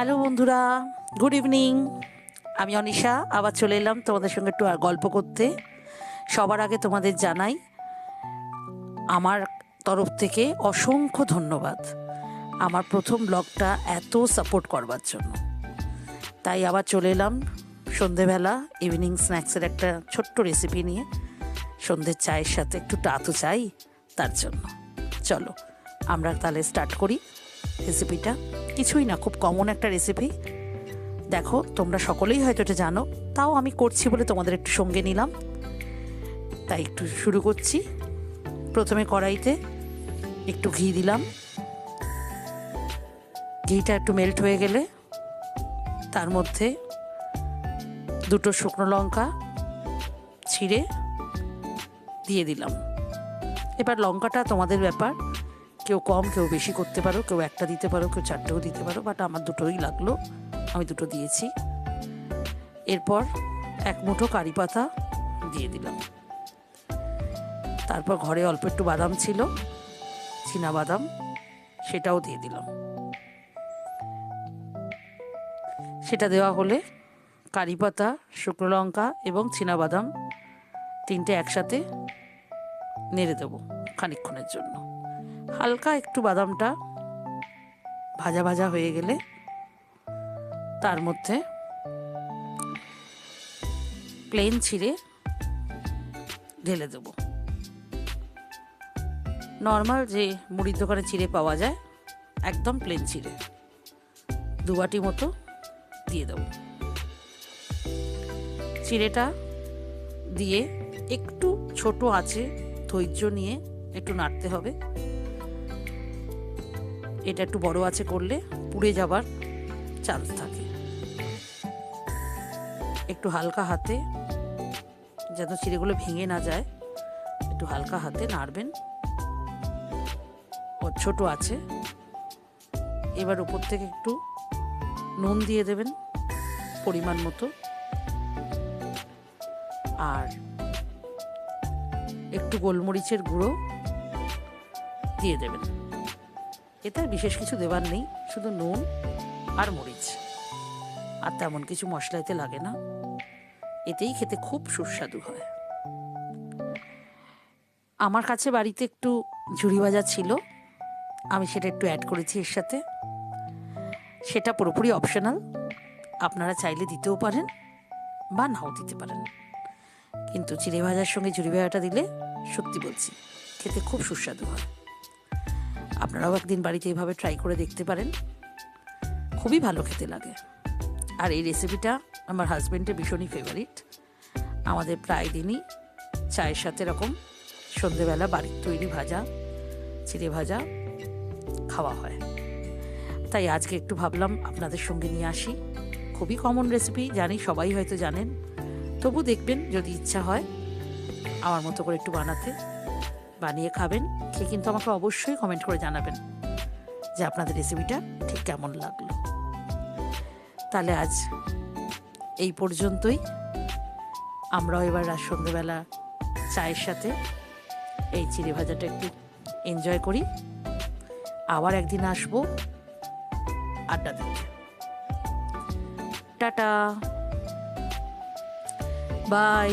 Hello বন্ধুরা, good evening. আমি অনিশা আবার চলে এলাম তোমাদের সঙ্গে একটু গল্প করতে। সবার আগে তোমাদের জানাই আমার তরফ থেকে অসংখ্য ধন্যবাদ আমার প্রথম ব্লগটা এত সাপোর্ট করবার জন্য। তাই আবার চলে এলাম সন্ধেবেলা ইভিনিং স্ন্যাক্সের একটা ছোট্ট রেসিপি নিয়ে। সন্ধ্যের চায়ের সাথে একটু টা তো চাই, তার জন্য চলো আমরা তাহলে স্টার্ট করি রেসিপিটা। কিছুই না, খুব কমন একটা রেসিপি। দেখো তোমরা সকলেই হয়তো এটা জানো, তাও আমি করছি বলে তোমাদের একটু সঙ্গে নিলাম, তাই একটু শুরু করছি। প্রথমে কড়াইতে একটু ঘি দিলাম। ঘিটা একটু মেল্ট হয়ে গেলে তার মধ্যে দুটো শুকনো লঙ্কা ছিঁড়ে দিয়ে দিলাম। এবার লঙ্কাটা তোমাদের ব্যাপার, কেউ কম কেউ বেশি করতে পারো, কেউ একটা দিতে পারো, কেউ চারটেও দিতে পারো, বাট আমার দুটোই লাগলো, আমি দুটো দিয়েছি। এরপর এক মুঠো কারি পাতা দিয়ে দিলাম। তারপর ঘরে অল্প একটু বাদাম ছিল, চীনা বাদাম, সেটাও দিয়ে দিলাম। সেটা দেওয়া হলে কারি পাতা, শুকনো লঙ্কা এবং চীনা বাদাম তিনটে একসাথে নেড়ে দেবো খানিকক্ষণের জন্য। হালকা একটু বাদামটা ভাজা ভাজা হয়ে গেলে তার মধ্যে প্লেন চিড়ে ঢেলে দেবো। নর্মাল যে মুড়ির দোকানে চিড়ে পাওয়া যায়, একদম প্লেন চিড়ে দু বাটি মতো দিয়ে দেবো। চিড়েটা দিয়ে একটু ছোট আঁচে ধৈর্য নিয়ে একটু নাড়তে হবে। এটা একটু বড় আঁচে করলে পুড়ে যাবার চান্স থাকে। একটু হালকা হাতে, যেন চিড়েগুলো ভেঙে না যায়, একটু হালকা হাতে নাড়বেন ও ছোট আছে। এবার উপর থেকে একটু নুন দিয়ে দেবেন পরিমাণ মতো, আর একটু গোলমরিচের গুঁড়ো দিয়ে দেবেন। এতে বিশেষ কিছু দেবার নেই, শুধু নুন আর মরিচ, আর তেমন কিছু মশলা এতে লাগে না। এতেই খেতে খুব সুস্বাদু হয়। আমার কাছে বাড়িতে একটু ঝুড়ি ভাজা ছিল, আমি সেটা একটু অ্যাড করেছি এর সাথে। সেটা পুরোপুরি অপশনাল, আপনারা চাইলে দিতেও পারেন বা নাও দিতে পারেন, কিন্তু চিড়ে ভাজার সঙ্গে ঝুড়ি ভাজাটা দিলে সত্যি বলছি খেতে খুব সুস্বাদু হয়। আপনারাও একদিন বাড়িতে এইভাবে ট্রাই করে দেখতে পারেন, খুবই ভালো খেতে লাগে। আর এই রেসিপিটা আমার হাজব্যান্ডের ভীষণই ফেভারিট। আমাদের প্রায় দিনই চায়ের সাথে এরকম সন্ধেবেলা বাড়ির তৈরি ভাজা, চিড়ে ভাজা খাওয়া হয়। তাই আজকে একটু ভাবলাম আপনাদের সঙ্গে নিয়ে আসি। খুবই কমন রেসিপি, জানি সবাই হয়তো জানেন, তবু দেখবেন যদি ইচ্ছা হয় আমার মতো করে একটু বানিয়ে খাবেন। খেয়ে কিন্তু আমাকে অবশ্যই কমেন্ট করে জানাবেন যে আপনাদের রেসিপিটা ঠিক কেমন লাগলো। তাহলে আজ এই পর্যন্তই। আমরাও এবার রাত সন্ধ্যেবেলা চায়ের সাথে এই চিড়ে ভাজাটা একটু এনজয় করি। আবার একদিন আসবো আড্ডা দিতে। Tata, by.